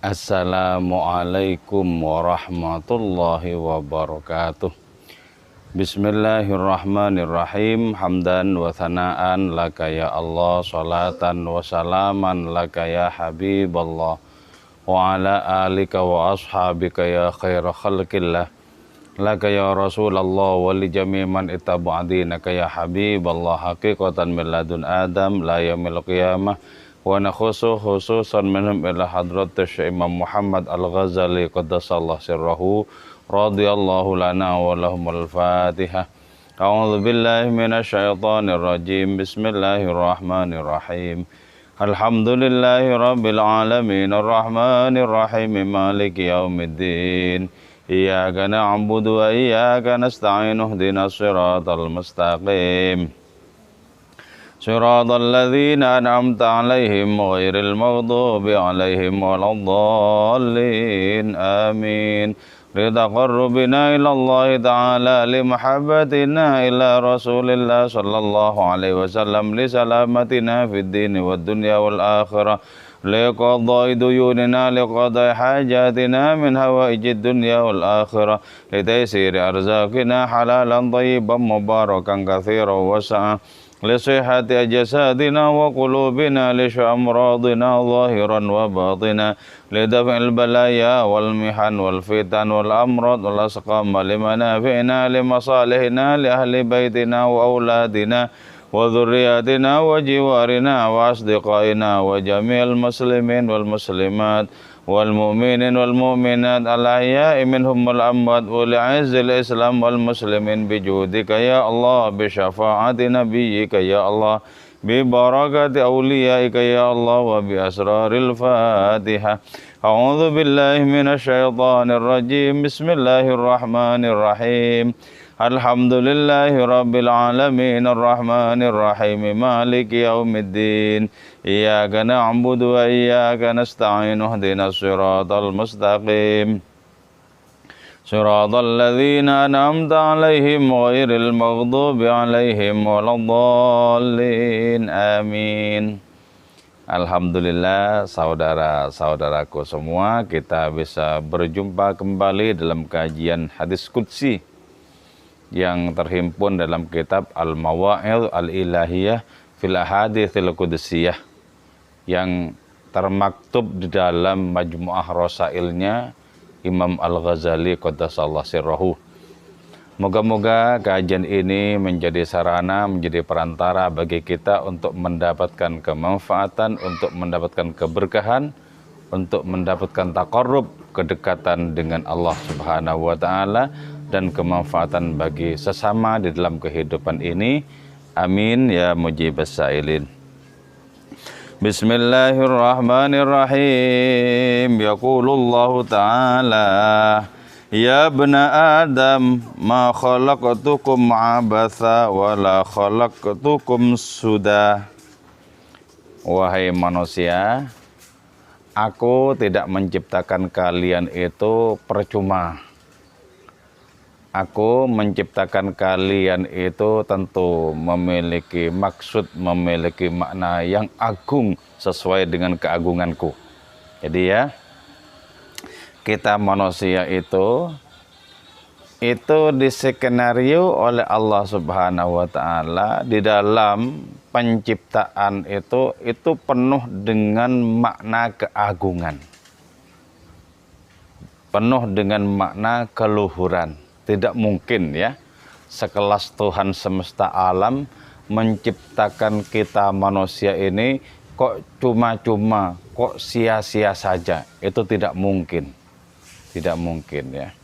Assalamualaikum warahmatullahi wabarakatuh. Bismillahirrahmanirrahim. Hamdan wa thana'an laka ya Allah, salatan wa salaman laka ya Habiballah, wa ala alika wa ashabika ya khaira khalqillah, laka ya Rasulullah wa li jami' man ittaba'adinaka ya Habiballah, haqiqatan min ladun Adam la yaumil qiyamah. Wa nakhusu khususan minhum ila hadratus Imam Muhammad Al-Ghazali qaddasallahu sirrahu radhiyallahu lana wa lahumul Fatihah. A'udzu billahi minasyaitonir rajim. Bismillahirrahmanirrahim. Alhamdulillahi rabbil alamin arrahmanir rahim maliki yaumiddin. Iyyaka na'budu wa iyyaka nasta'in ihdinas siratal mustaqim. Siratal ladzina an'amta 'alaihim ghairil maghdubi 'alaihim waladdallin. Amin. Ridha qarrubina ila Allah ta'ala li mahabbatina ila Rasulillah sallallahu alaihi wasallam li salamatina fid din wad dunya wal akhirah li qada'i duyunina li qada'i hajatina min hawaijid dunya wal akhirah li taysiri arzaqina halalan thayyiban mubarakan katsiran wasa'a لصحة أجسادنا وقلوبنا لشأمراضنا ظاهرا وباطنا لدفع البلايا والمحن والفتن والأمراض والأسقام لمنافعنا لمصالحنا لأهل بيتنا وأولادنا وذرياتنا وجوارنا وأصدقائنا وجميع المسلمين والمسلمات والمؤمنين والمؤمنات الأحياء منهم والأموات ولعز الإسلام والمسلمين بجودك يا الله بشفاعة نبيك يا الله ببركة أوليائك يا الله وبأسرار الفاتحة. أعوذ بالله من الشيطان الرجيم. بسم الله الرحمن الرحيم. Alhamdulillahi rabbil alamin arrahmanir rahim maliki yaumiddin. Iyyaka na'budu wa iyyaka nasta'in ihdinas siratal mustaqim. Siratal ladzina an'amta 'alaihim ghairil maghdubi 'alaihim waladdallin. Amin. Alhamdulillah, saudara-saudaraku semua, kita bisa berjumpa kembali dalam kajian hadis qudsi yang terhimpun dalam kitab Al-Mawa'idh Al-Ilahiyah fil Ahaditsil Qudsiyah yang termaktub di dalam majmu'ah rasailnya Imam Al-Ghazali qaddasallahu sirrahu. Moga-moga kajian ini menjadi sarana, menjadi perantara bagi kita untuk mendapatkan kemanfaatan, untuk mendapatkan keberkahan, untuk mendapatkan taqarrub, kedekatan dengan Allah Subhanahu wa taala, dan kemanfaatan bagi sesama di dalam kehidupan ini. Amin ya mujibas sa'ilin. Bismillahirrahmanirrahim. Yaqulullahu ta'ala, ya bna Adam, ma khalaqtukum abatha wa la khalaqtukum suda. Wahai manusia, aku tidak menciptakan kalian itu percuma. Aku menciptakan kalian itu tentu memiliki maksud, memiliki makna yang agung sesuai dengan keagunganku. Jadi ya, kita manusia itu diskenario oleh Allah Subhanahu wa taala di dalam penciptaan itu penuh dengan makna keagungan. Penuh dengan makna keluhuran. Tidak mungkin ya sekelas Tuhan semesta alam menciptakan kita manusia ini kok cuma-cuma, kok sia-sia saja. Itu tidak mungkin. Tidak mungkin ya.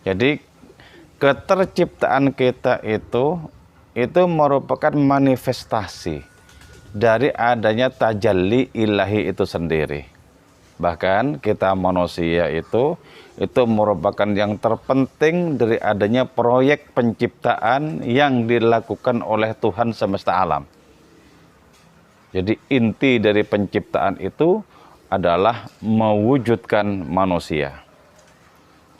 Jadi keterciptaan kita itu merupakan manifestasi dari adanya tajalli ilahi itu sendiri. Bahkan kita manusia itu merupakan yang terpenting dari adanya proyek penciptaan yang dilakukan oleh Tuhan semesta alam. Jadi inti dari penciptaan itu adalah mewujudkan manusia.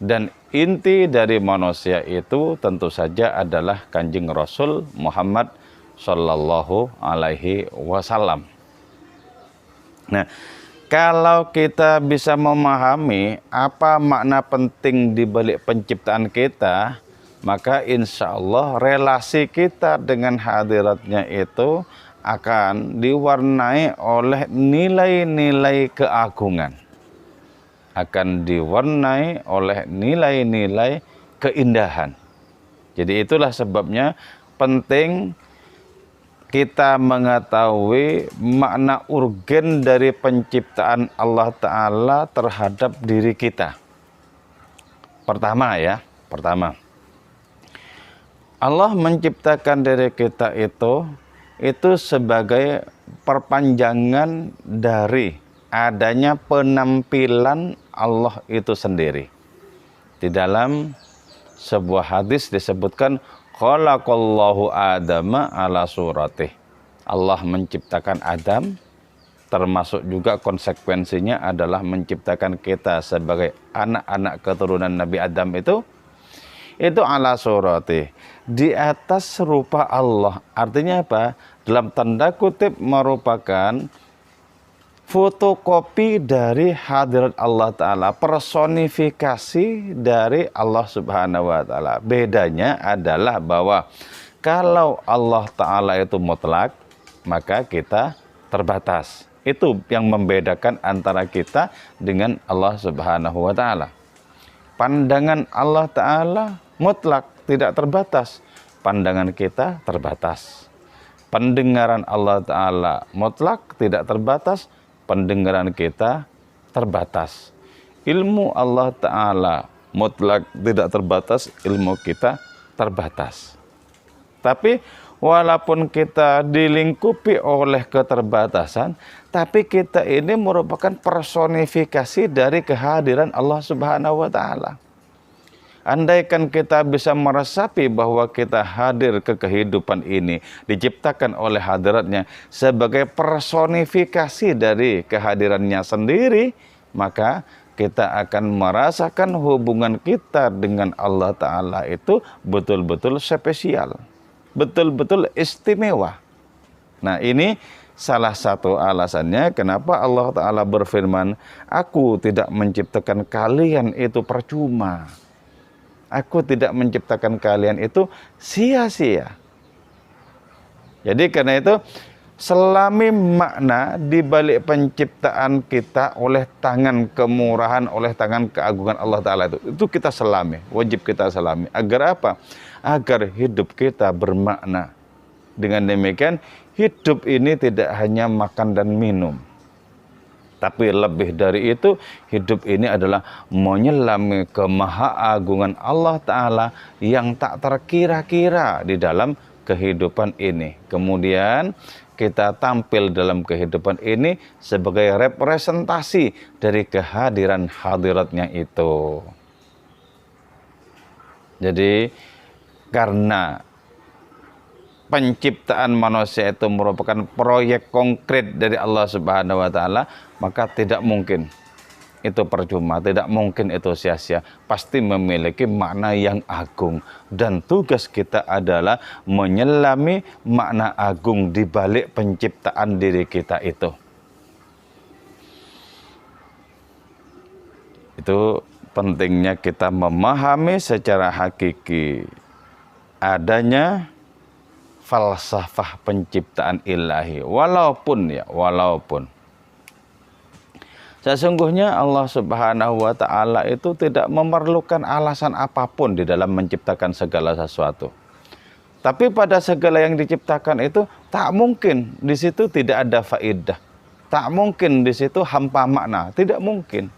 Dan inti dari manusia itu tentu saja adalah Kanjeng Rasul Muhammad Sallallahu Alaihi Wasallam. Nah, Kalau kita bisa memahami apa makna penting di balik penciptaan kita, maka insya Allah relasi kita dengan hadiratnya itu akan diwarnai oleh nilai-nilai keagungan. Akan diwarnai oleh nilai-nilai keindahan. Jadi itulah sebabnya penting kita mengetahui makna urgen dari penciptaan Allah Ta'ala terhadap diri kita. Pertama, Allah menciptakan diri kita itu sebagai perpanjangan dari adanya penampilan Allah itu sendiri. Di dalam sebuah hadis disebutkan khalaqallahu Adama ala suratih. Allah menciptakan Adam, termasuk juga konsekuensinya adalah menciptakan kita sebagai anak-anak keturunan Nabi Adam itu ala suratih, di atas rupa Allah. Artinya apa? Dalam tanda kutip merupakan fotokopi dari hadirat Allah Ta'ala, personifikasi dari Allah Subhanahu wa Ta'ala. Bedanya adalah bahwa kalau Allah Ta'ala itu mutlak, maka kita terbatas. Itu yang membedakan antara kita dengan Allah Subhanahu wa Ta'ala. Pandangan Allah Ta'ala mutlak, tidak terbatas. Pandangan kita terbatas. Pendengaran Allah Ta'ala mutlak, tidak terbatas. Pendengaran kita terbatas. Ilmu Allah Ta'ala mutlak, tidak terbatas. Ilmu kita terbatas. Tapi walaupun kita dilingkupi oleh keterbatasan, tapi kita ini merupakan personifikasi dari kehadiran Allah Subhanahu wa Ta'ala. Andaikan kita bisa meresapi bahwa kita hadir ke kehidupan ini, diciptakan oleh hadiratnya sebagai personifikasi dari kehadirannya sendiri, maka kita akan merasakan hubungan kita dengan Allah Ta'ala itu betul-betul spesial, betul-betul istimewa. Nah, ini salah satu alasannya kenapa Allah Ta'ala berfirman, aku tidak menciptakan kalian itu percuma. Aku tidak menciptakan kalian itu sia-sia. Jadi karena itu, selami makna di balik penciptaan kita oleh tangan kemurahan, oleh tangan keagungan Allah Ta'ala itu kita selami, wajib kita selami. Agar apa? Agar hidup kita bermakna. Dengan demikian, hidup ini tidak hanya makan dan minum. Tapi lebih dari itu, hidup ini adalah menyelami kemahaagungan Allah Ta'ala yang tak terkira-kira di dalam kehidupan ini. Kemudian kita tampil dalam kehidupan ini sebagai representasi dari kehadiran hadiratnya itu. Jadi karena penciptaan manusia itu merupakan proyek konkret dari Allah Subhanahu wa Ta'ala, maka tidak mungkin itu percuma, tidak mungkin itu sia-sia, pasti memiliki makna yang agung. Dan tugas kita adalah menyelami makna agung di balik penciptaan diri kita itu. Itu pentingnya kita memahami secara hakiki adanya falsafah penciptaan ilahi. Walaupun sesungguhnya Allah Subhanahu wa Ta'ala itu tidak memerlukan alasan apapun di dalam menciptakan segala sesuatu. Tapi pada segala yang diciptakan itu tak mungkin di situ tidak ada faedah. Tak mungkin di situ hampa makna, tidak mungkin.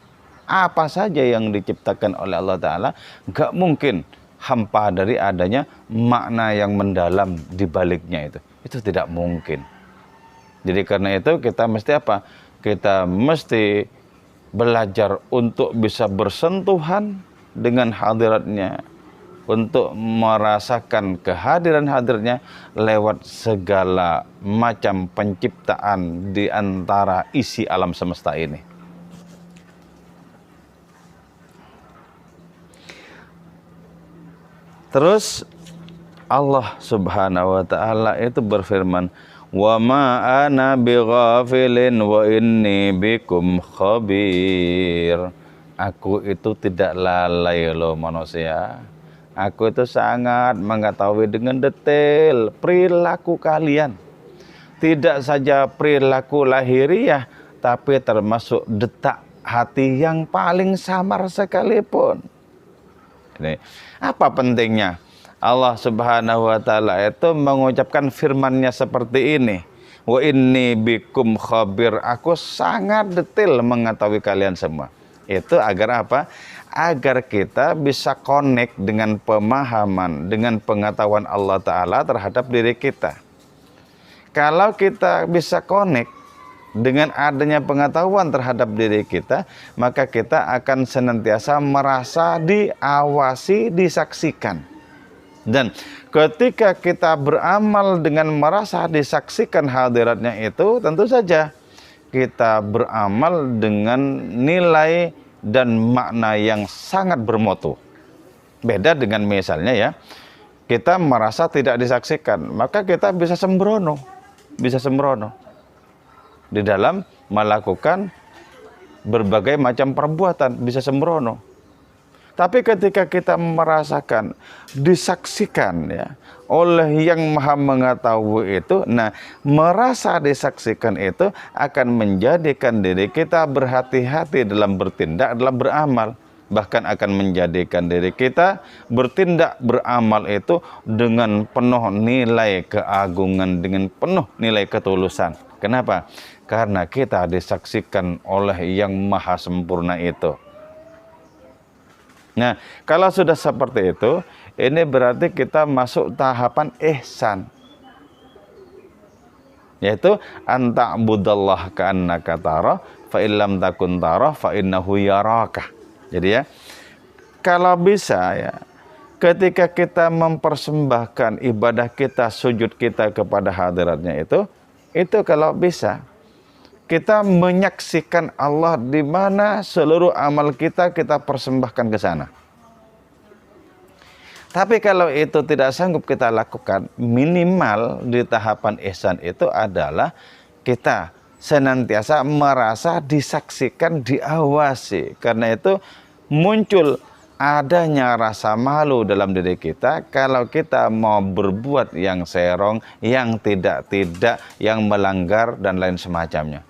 Apa saja yang diciptakan oleh Allah Ta'ala, enggak mungkin hampa dari adanya makna yang mendalam di baliknya itu. Itu tidak mungkin. Jadi karena itu kita mesti apa? Kita mesti belajar untuk bisa bersentuhan dengan hadiratnya, untuk merasakan kehadiran hadirnya lewat segala macam penciptaan di antara isi alam semesta ini. Terus Allah Subhanahu wa Ta'ala itu berfirman, wa ma ana bighafilin wa inni bikum khabir. Aku itu tidak lalai loh manusia. Aku itu sangat mengetahui dengan detail perilaku kalian. Tidak saja perilaku lahiriah, tapi termasuk detak hati yang paling samar sekalipun. Ini apa pentingnya? Allah Subhanahu wa taala itu mengucapkan firman-Nya seperti ini. Wa inni bikum khabir. Aku sangat detail mengetahui kalian semua. Itu agar apa? Agar kita bisa connect dengan pemahaman, dengan pengetahuan Allah taala terhadap diri kita. Kalau kita bisa connect dengan adanya pengetahuan terhadap diri kita, maka kita akan senantiasa merasa diawasi, disaksikan. Dan ketika kita beramal dengan merasa disaksikan hadiratnya itu, tentu saja kita beramal dengan nilai dan makna yang sangat bermutu. Beda dengan misalnya ya, kita merasa tidak disaksikan, maka kita bisa sembrono di dalam melakukan berbagai macam perbuatan, bisa sembrono. Tapi ketika kita merasakan disaksikan ya oleh yang maha mengetahui itu, nah merasa disaksikan itu akan menjadikan diri kita berhati-hati dalam bertindak, dalam beramal. Bahkan akan menjadikan diri kita bertindak, beramal itu dengan penuh nilai keagungan, dengan penuh nilai ketulusan. Kenapa? Karena kita disaksikan oleh yang maha sempurna itu. Nah, kalau sudah seperti itu, ini berarti kita masuk tahapan ihsan. Yaitu anta'budallah ka'annaka tarah, fa illam takun tarah fa innahu yaraka. Jadi ya, kalau bisa ya, ketika kita mempersembahkan ibadah kita, sujud kita kepada hadiratnya itu kalau bisa kita menyaksikan Allah di mana seluruh amal kita persembahkan ke sana. Tapi kalau itu tidak sanggup kita lakukan, minimal di tahapan ihsan itu adalah kita senantiasa merasa disaksikan, diawasi. Karena itu muncul adanya rasa malu dalam diri kita kalau kita mau berbuat yang serong, yang tidak, yang melanggar dan lain semacamnya.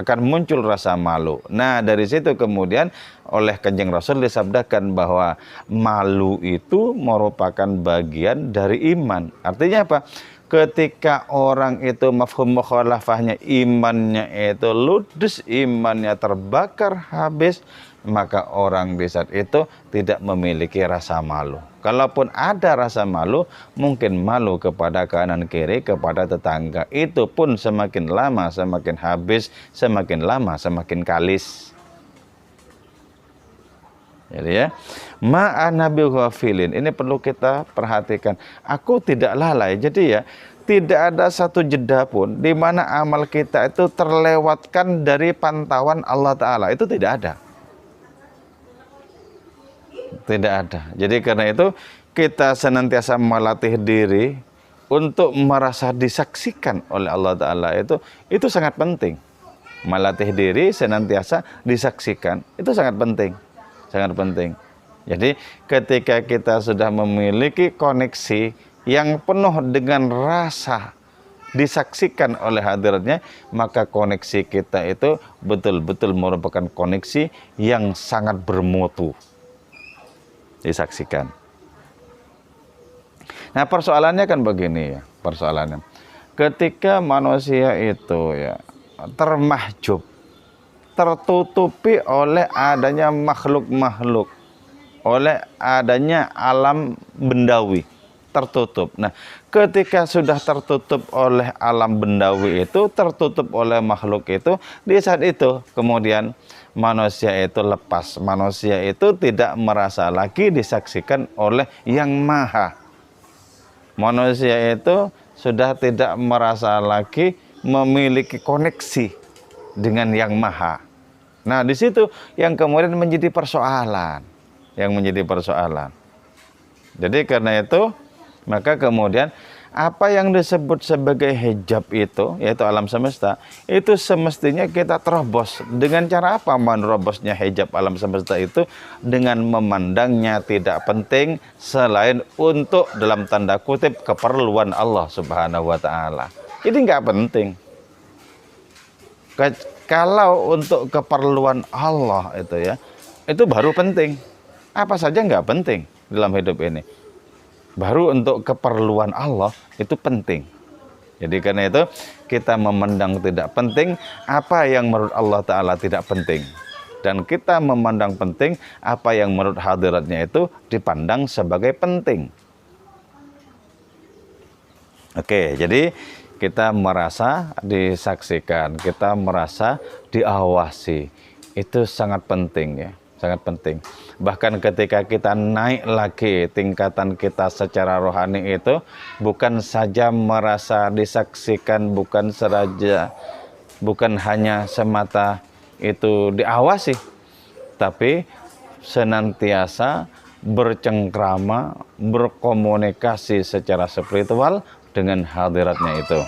Akan muncul rasa malu. Nah, dari situ kemudian oleh Kanjeng Rasul disabdakan bahwa malu itu merupakan bagian dari iman. Artinya apa? Ketika orang itu mafhum mukhalafahnya, imannya itu ludes, imannya terbakar habis, maka orang di saat itu tidak memiliki rasa malu. Kalaupun ada rasa malu, mungkin malu kepada kanan kiri, kepada tetangga. Itu pun semakin lama semakin habis, semakin lama semakin kalis. Jadi ya, ma'ana bighafilin, ini perlu kita perhatikan. Aku tidak lalai. Jadi ya, tidak ada satu jeda pun di mana amal kita itu terlewatkan dari pantauan Allah Ta'ala. Itu tidak ada. Tidak ada. Jadi karena itu kita senantiasa melatih diri untuk merasa disaksikan oleh Allah Ta'ala. Itu sangat penting. Melatih diri senantiasa disaksikan, itu sangat penting. Sangat penting. Jadi ketika kita sudah memiliki koneksi yang penuh dengan rasa disaksikan oleh hadiratnya, maka koneksi kita itu betul-betul merupakan koneksi yang sangat bermutu. Disaksikan. Nah, persoalannya kan begini ya, persoalannya. Ketika manusia itu ya termahjub, tertutupi oleh adanya makhluk-makhluk, oleh adanya alam bendawi, tertutup. Nah, ketika sudah tertutup oleh alam bendawi itu, tertutup oleh makhluk itu, di saat itu kemudian manusia itu lepas. Manusia itu tidak merasa lagi disaksikan oleh yang maha. Manusia itu sudah tidak merasa lagi memiliki koneksi dengan yang maha. Nah, di situ yang kemudian menjadi persoalan. Yang menjadi persoalan. Jadi karena itu, maka kemudian apa yang disebut sebagai hijab itu, yaitu alam semesta, itu semestinya kita terobos. Dengan cara apa menerobosnya hijab alam semesta itu? Dengan memandangnya tidak penting selain untuk dalam tanda kutip keperluan Allah Subhanahu wa Ta'ala. Jadi nggak penting. Kalau untuk keperluan Allah itu ya, itu baru penting. Apa saja nggak penting dalam hidup ini. Baru untuk keperluan Allah itu penting. Jadi karena itu kita memandang tidak penting apa yang menurut Allah Ta'ala tidak penting. Dan kita memandang penting apa yang menurut hadiratnya itu dipandang sebagai penting. Oke, jadi kita merasa disaksikan, kita merasa diawasi. Itu sangat penting ya. Sangat penting. Bahkan ketika kita naik lagi tingkatan kita secara rohani itu, bukan saja merasa disaksikan, bukan hanya semata itu diawasi, tapi senantiasa bercengkrama, berkomunikasi secara spiritual dengan hadiratnya itu.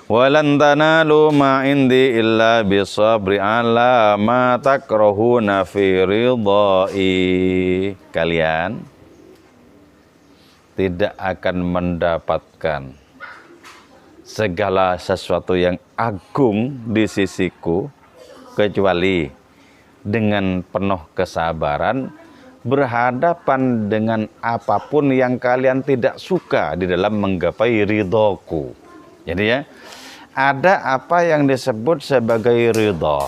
Walan tanalu ma indi illa bisabri ala ma takrahuna fi ridai. Kalian tidak akan mendapatkan segala sesuatu yang agung di sisiku kecuali dengan penuh kesabaran berhadapan dengan apapun yang kalian tidak suka di dalam menggapai ridhoku. Jadi ya, ada apa yang disebut sebagai ridho.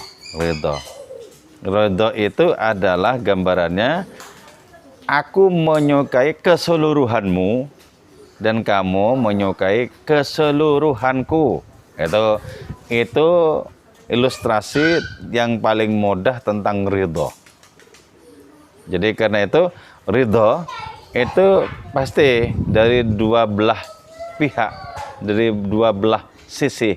Ridho itu adalah gambarannya, aku menyukai keseluruhanmu dan kamu menyukai keseluruhanku. Itu ilustrasi yang paling mudah tentang ridho. Jadi karena itu ridho itu pasti dari dua belah pihak, dari dua belah sisi.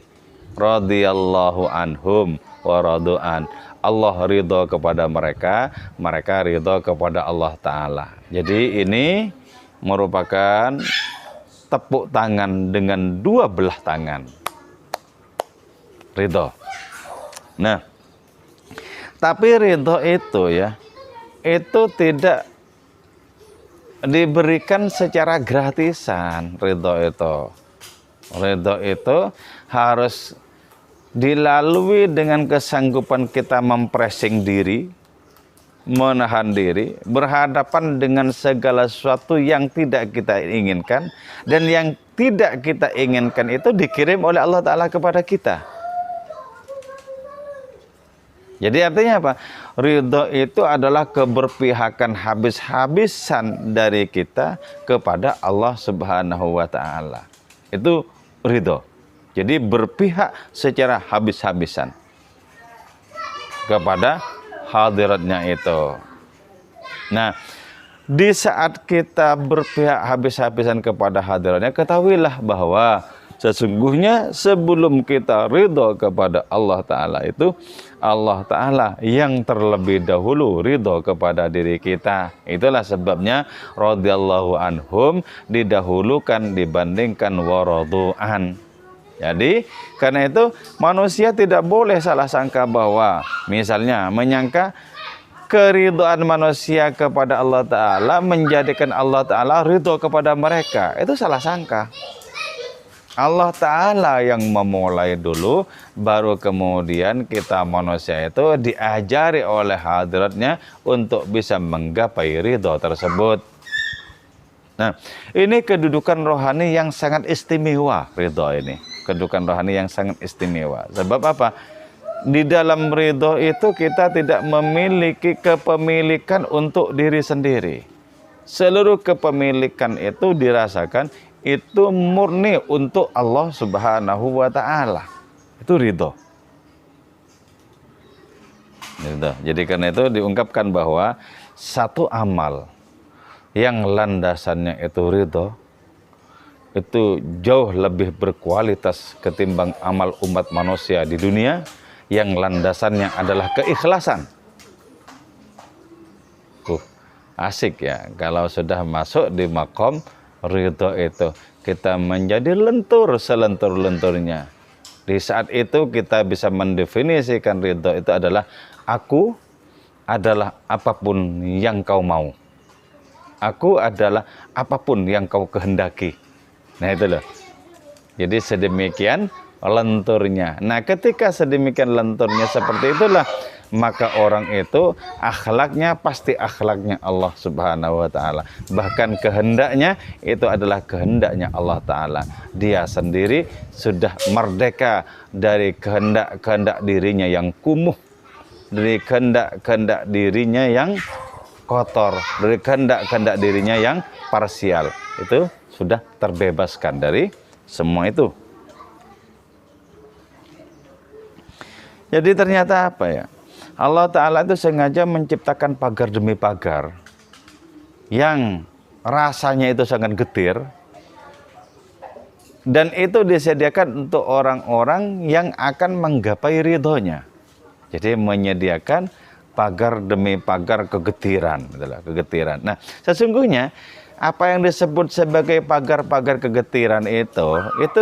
Radhiyallahu anhum wa radu'an. Allah ridho kepada mereka, mereka ridho kepada Allah Ta'ala. Jadi ini merupakan tepuk tangan dengan dua belah tangan. Ridho. Nah, tapi ridho itu ya, itu tidak diberikan secara gratisan. Ridho itu harus dilalui dengan kesanggupan kita mempressing diri, menahan diri, berhadapan dengan segala sesuatu yang tidak kita inginkan, dan yang tidak kita inginkan itu dikirim oleh Allah Ta'ala kepada kita. Jadi artinya apa? Ridho itu adalah keberpihakan habis-habisan dari kita kepada Allah Subhanahu wa Ta'ala. Itu ridho. Jadi berpihak secara habis-habisan kepada hadiratnya itu. Nah, di saat kita berpihak habis-habisan kepada hadiratnya, ketahuilah bahwa sesungguhnya sebelum kita ridho kepada Allah Ta'ala itu, Allah Ta'ala yang terlebih dahulu ridho kepada diri kita. Itulah sebabnya radhiyallahu anhum didahulukan dibandingkan waradu'an. Jadi karena itu manusia tidak boleh salah sangka bahwa misalnya menyangka keridhaan manusia kepada Allah Ta'ala menjadikan Allah Ta'ala ridho kepada mereka. Itu salah sangka. Allah Ta'ala yang memulai dulu, baru kemudian kita manusia itu diajari oleh hadiratnya untuk bisa menggapai ridho tersebut. Nah, ini kedudukan rohani yang sangat istimewa, ridho ini. Kedudukan rohani yang sangat istimewa. Sebab apa? Di dalam ridho itu kita tidak memiliki kepemilikan untuk diri sendiri. Seluruh kepemilikan itu dirasakan itu murni untuk Allah Subhanahu wa Ta'ala. Itu ridho. Jadi karena itu diungkapkan bahwa satu amal yang landasannya itu ridho, itu jauh lebih berkualitas ketimbang amal umat manusia di dunia yang landasannya adalah keikhlasan. Asik ya kalau sudah masuk di makom ridho itu kita menjadi lentur selentur-lenturnya. Di saat itu kita bisa mendefinisikan ridho itu adalah aku adalah apapun yang kau mau. Aku adalah apapun yang kau kehendaki. Nah itu loh. Jadi sedemikian lenturnya. Nah ketika sedemikian lenturnya seperti itulah, maka orang itu akhlaknya pasti akhlaknya Allah Subhanahu wa taala. Bahkan kehendaknya itu adalah kehendaknya Allah taala. Dia sendiri sudah merdeka dari kehendak-kehendak dirinya yang kumuh, dari kehendak-kehendak dirinya yang kotor, dari kehendak-kehendak dirinya yang parsial. Itu sudah terbebaskan dari semua itu. Jadi ternyata apa ya? Allah Ta'ala itu sengaja menciptakan pagar demi pagar yang rasanya itu sangat getir, dan itu disediakan untuk orang-orang yang akan menggapai ridhonya. Jadi menyediakan pagar demi pagar kegetiran, itulah kegetiran. Nah, sesungguhnya apa yang disebut sebagai pagar-pagar kegetiran itu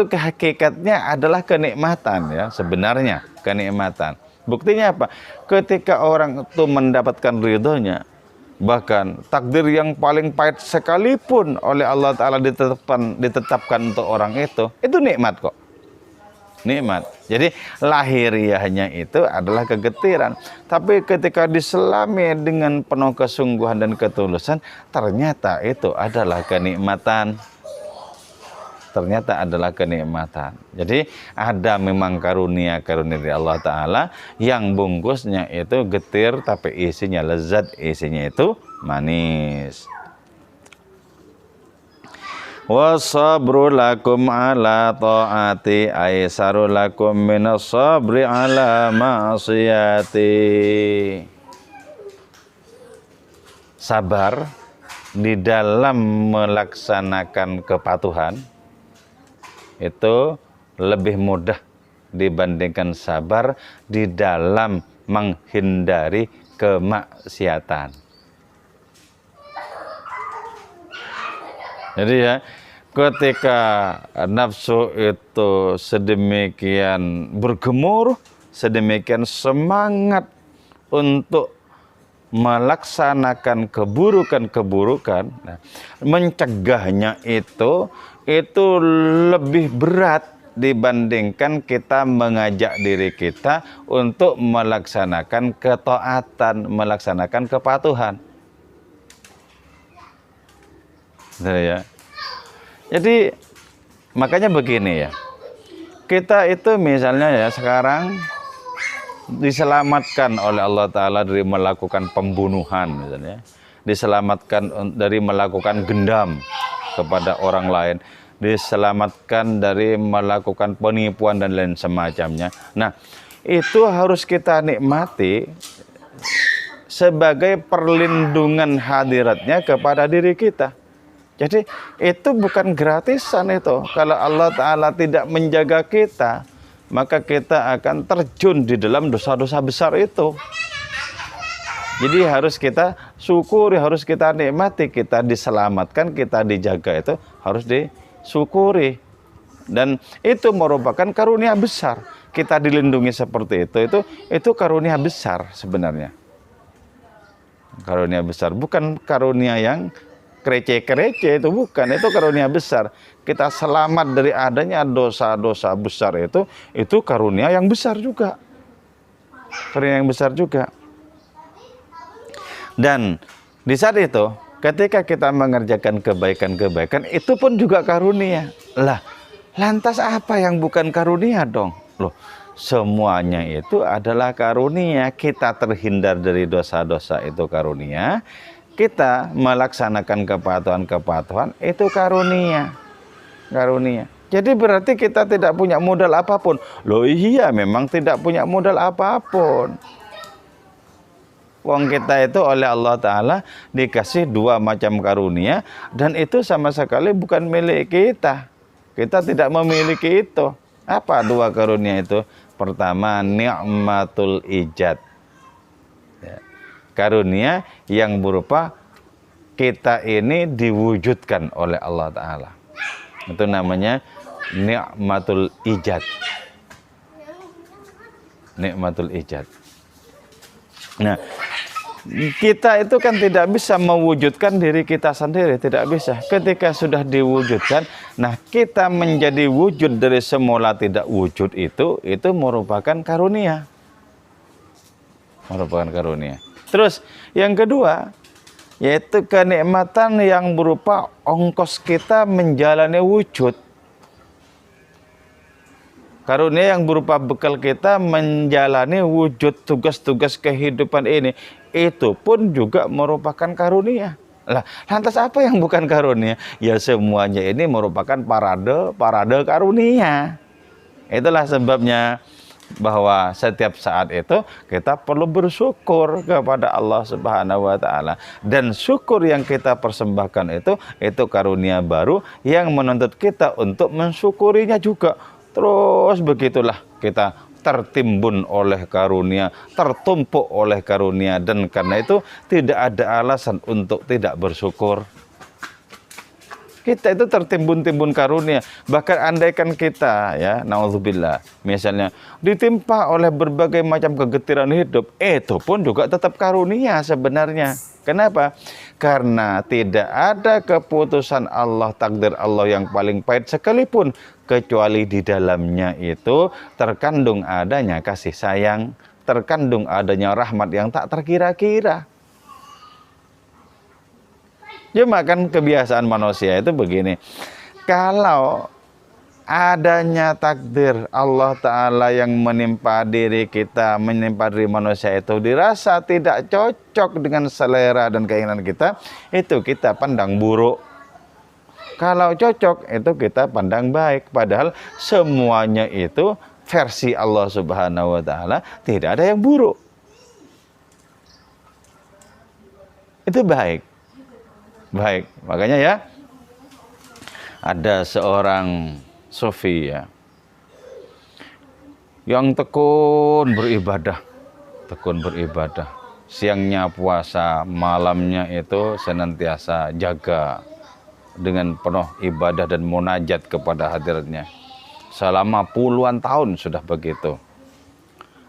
hakikatnya adalah kenikmatan ya, sebenarnya kenikmatan. Buktinya apa? Ketika orang itu mendapatkan ridhonya, bahkan takdir yang paling pahit sekalipun oleh Allah Ta'ala ditetapkan untuk orang itu nikmat kok. Nikmat. Jadi lahiriahnya itu adalah kegetiran. Tapi ketika diselami dengan penuh kesungguhan dan ketulusan, ternyata itu adalah kenikmatan. Ternyata adalah kenikmatan. Jadi ada memang karunia-karunia dari Allah Ta'ala yang bungkusnya itu getir tapi isinya lezat, isinya itu manis. Wasabru lakum ala ta'ati aisaru lakum minas sabri ala ma'asiyati. Sabar di dalam melaksanakan kepatuhan itu lebih mudah dibandingkan sabar di dalam menghindari kemaksiatan. Jadi ya, ketika nafsu itu sedemikian bergemuruh, sedemikian semangat untuk melaksanakan keburukan-keburukan, nah, mencegahnya itu lebih berat dibandingkan kita mengajak diri kita untuk melaksanakan ketaatan, melaksanakan kepatuhan. Ya. Jadi makanya begini ya, kita itu misalnya ya sekarang diselamatkan oleh Allah Ta'ala dari melakukan pembunuhan misalnya, diselamatkan dari melakukan gendam kepada orang lain, diselamatkan dari melakukan penipuan dan lain semacamnya. Nah, itu harus kita nikmati sebagai perlindungan hadiratnya kepada diri kita. Jadi itu bukan gratisan itu. Kalau Allah Ta'ala tidak menjaga kita, maka kita akan terjun di dalam dosa-dosa besar itu. Jadi harus kita syukuri, harus kita nikmati, kita diselamatkan, kita dijaga, itu harus disyukuri. Dan itu merupakan karunia besar. Kita dilindungi seperti itu karunia besar sebenarnya. Karunia besar, bukan karunia yang kerece-kerece, itu bukan, itu karunia besar. Kita selamat dari adanya dosa-dosa besar itu karunia yang besar juga. Karunia yang besar juga. Dan di saat itu, ketika kita mengerjakan kebaikan-kebaikan, itu pun juga karunia. Lah, lantas apa yang bukan karunia dong? Loh, semuanya itu adalah karunia. Kita terhindar dari dosa-dosa itu karunia. Kita melaksanakan kepatuhan-kepatuhan itu karunia. Karunia. Jadi berarti kita tidak punya modal apapun. Loh iya, memang tidak punya modal apapun. Wong kita itu oleh Allah Ta'ala dikasih dua macam karunia, dan itu sama sekali bukan milik kita. Kita tidak memiliki itu. Apa dua karunia itu? Pertama, ni'matul ijad. Ya. Karunia yang berupa kita ini diwujudkan oleh Allah Ta'ala. Itu namanya nikmatul ijad. Nikmatul ijad. Nah, kita itu kan tidak bisa mewujudkan diri kita sendiri, tidak bisa. Ketika sudah diwujudkan, nah kita menjadi wujud dari semula tidak wujud itu merupakan karunia. Merupakan karunia. Terus yang kedua, yaitu kenikmatan yang berupa ongkos kita menjalani wujud. Karunia yang berupa bekal kita menjalani wujud tugas-tugas kehidupan ini, itu pun juga merupakan karunia. Lah, lantas apa yang bukan karunia? Ya semuanya ini merupakan parade karunia. Itulah sebabnya bahwa setiap saat itu kita perlu bersyukur kepada Allah Subhanahu wa Ta'ala, dan syukur yang kita persembahkan itu karunia baru yang menuntut kita untuk mensyukurinya juga. Terus begitulah kita tertimbun oleh karunia, tertumpuk oleh karunia, dan karena itu tidak ada alasan untuk tidak bersyukur. Kita itu tertimbun-timbun karunia. Bahkan andaikan kita, ya, naudzubillah, misalnya ditimpa oleh berbagai macam kegetiran hidup, itu pun juga tetap karunia sebenarnya. Kenapa? Karena tidak ada keputusan Allah, takdir Allah yang paling pahit sekalipun, kecuali di dalamnya itu terkandung adanya kasih sayang, terkandung adanya rahmat yang tak terkira-kira. Cuma kan kebiasaan manusia itu begini, kalau adanya takdir Allah Ta'ala yang menimpa diri kita, menimpa diri manusia itu dirasa tidak cocok dengan selera dan keinginan kita, itu kita pandang buruk. Kalau cocok, itu kita pandang baik. Padahal semuanya itu versi Allah Subhanahu wa Ta'ala, tidak ada yang buruk. Itu baik. Baik, makanya ya, ada seorang sufi, ya, yang tekun beribadah, siangnya puasa, malamnya itu senantiasa jaga dengan penuh ibadah dan munajat kepada hadiratnya. Selama puluhan tahun sudah begitu.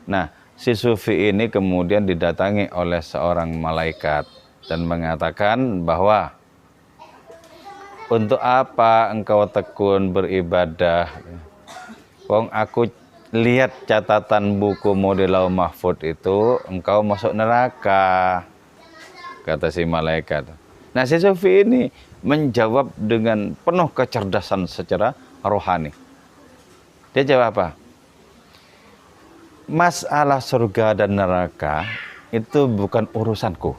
Nah, si sufi ini kemudian didatangi oleh seorang malaikat dan mengatakan bahwa, untuk apa engkau tekun beribadah? Wong aku lihat catatan bukumu di Lauh Mahfud itu engkau masuk neraka, kata si malaikat. Nah, si sufi ini menjawab dengan penuh kecerdasan secara rohani. Dia jawab apa? Masalah surga dan neraka itu bukan urusanku.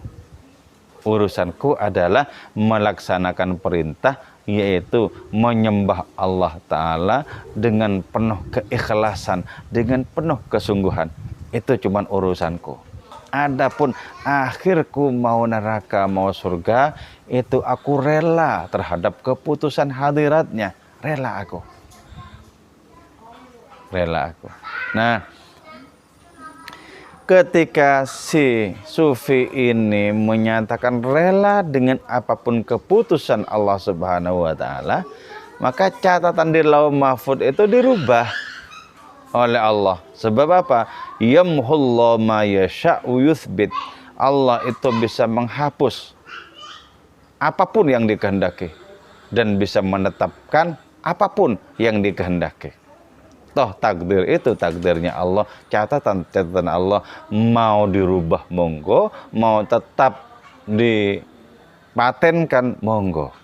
Urusanku adalah melaksanakan perintah, yaitu menyembah Allah Ta'ala dengan penuh keikhlasan, dengan penuh kesungguhan. Itu cuman urusanku. Adapun akhirku mau neraka, mau surga, itu aku rela terhadap keputusan hadiratnya. Rela aku. Nah, ketika si sufi ini menyatakan rela dengan apapun keputusan Allah Subhanahu wa Ta'ala, maka catatan di Lauh Mahfud itu dirubah oleh Allah. Sebab apa? Yamhullahu ma yasha'u yuthbit. Allah itu bisa menghapus apapun yang dikehendaki dan bisa menetapkan apapun yang dikehendaki. Toh takdir itu takdirnya Allah, catatan Allah, mau dirubah monggo, mau tetap dipatenkan monggo.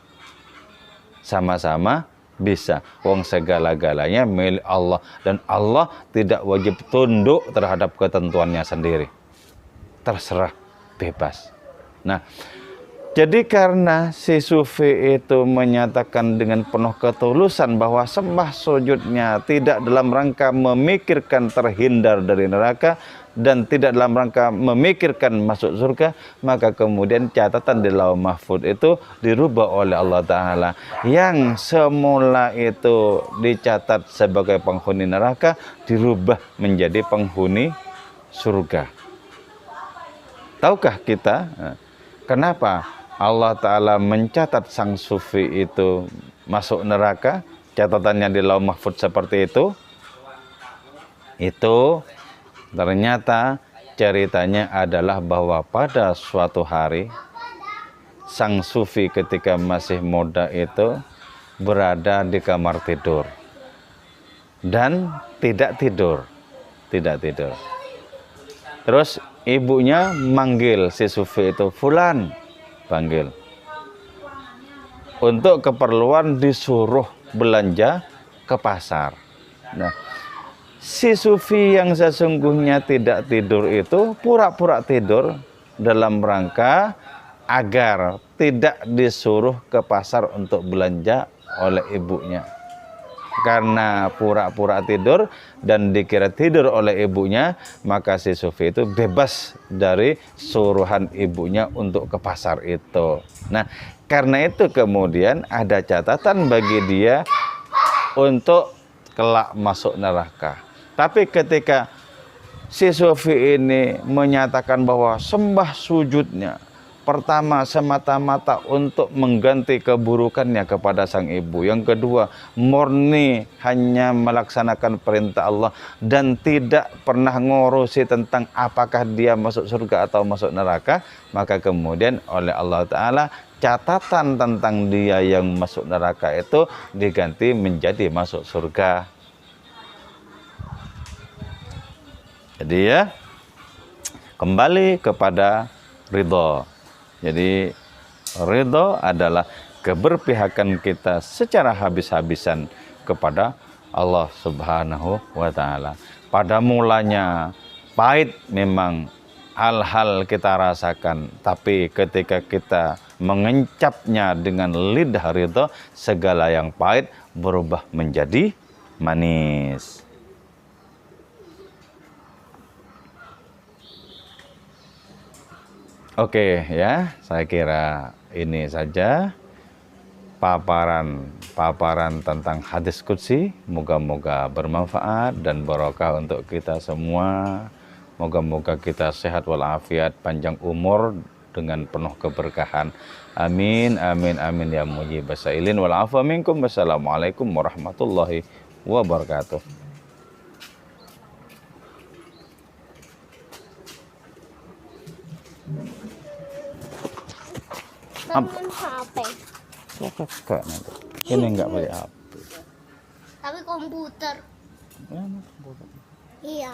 Sama-sama bisa. Wong segala-galanya milik Allah, dan Allah tidak wajib tunduk terhadap ketentuannya sendiri. Terserah, bebas. Nah, jadi karena si sufi itu menyatakan dengan penuh ketulusan bahwa sembah sujudnya tidak dalam rangka memikirkan terhindar dari neraka dan tidak dalam rangka memikirkan masuk surga, maka kemudian catatan di Lauh Mahfud itu dirubah oleh Allah Ta'ala. Yang semula itu dicatat sebagai penghuni neraka, dirubah menjadi penghuni surga. Tahukah kita kenapa Allah Ta'ala mencatat sang sufi itu masuk neraka, catatannya di Lauh Mahfudz seperti itu ternyata ceritanya adalah bahwa pada suatu hari sang sufi ketika masih muda itu berada di kamar tidur dan tidak tidur. Terus ibunya manggil si sufi itu, "Fulan," panggil. Untuk keperluan disuruh belanja ke pasar. Nah, si sufi yang sesungguhnya tidak tidur itu pura-pura tidur dalam rangka agar tidak disuruh ke pasar untuk belanja oleh ibunya. Karena pura-pura tidur dan dikira tidur oleh ibunya, maka si sufi itu bebas dari suruhan ibunya untuk ke pasar itu. Nah, karena itu kemudian ada catatan bagi dia untuk kelak masuk neraka. Tapi ketika si sufi ini menyatakan bahwa sembah sujudnya pertama semata-mata untuk mengganti keburukannya kepada sang ibu. Yang kedua, murni hanya melaksanakan perintah Allah dan tidak pernah ngurusi tentang apakah dia masuk surga atau masuk neraka, maka kemudian oleh Allah Ta'ala catatan tentang dia yang masuk neraka itu diganti menjadi masuk surga. Jadi ya, kembali kepada ridho. Jadi ridho adalah keberpihakan kita secara habis-habisan kepada Allah Subhanahu wa Ta'ala. Pada mulanya pahit memang hal-hal kita rasakan, tapi ketika kita mengencapnya dengan lidah ridho, segala yang pahit berubah menjadi manis. Oke ya, saya kira ini saja paparan tentang hadis qudsi. Moga-moga bermanfaat dan barokah untuk kita semua. Moga-moga kita sehat walafiat, panjang umur dengan penuh keberkahan. Amin, amin, amin ya mujibas sailin wal afwa minkum. Wassalamualaikum warahmatullahi wabarakatuh. Temen HP. Kakak nanti. Ini enggak pakai HP. Tapi komputer. Ya, komputer. Iya.